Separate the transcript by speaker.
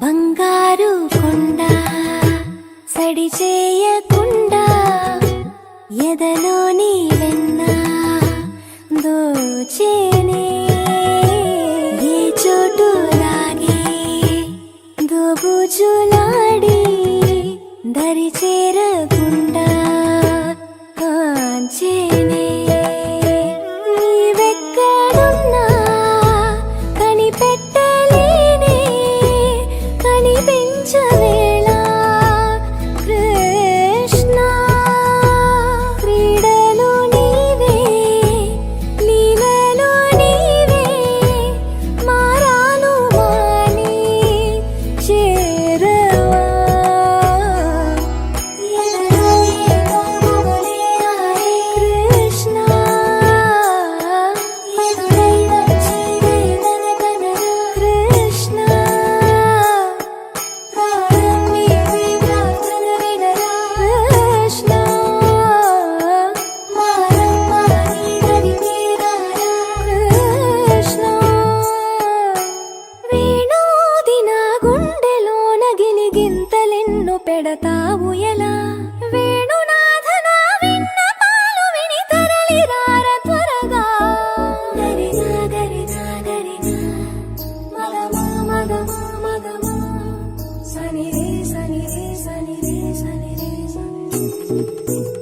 Speaker 1: బంగారు కొండ సడి చేయకుండా ఎదలోని వెన్న దోచేనే ఏ చోటు లాగే దోబుజులాడి దరి చేరకుండా కాంచేనే నీవెక్కడున్నా కనిపెట్టలేనే కనిపించవేళ కృష్ణ క్రీడలు నీవే లీలలు నీవే మారాను మాని చేరవా కృష్ణ కృష్ణ కృష్ణ కృష్ణ వేణోది నా గుండెలోన గిలిగింతలెన్ను పెడతావు ఎలా వేణునాథ నా విన్నపాలు విని తరలి రార త్వరగా గరిగా గరిగా గరిగా మగమా మగమా మగమా సని రే సని రే సని రే సని రే సని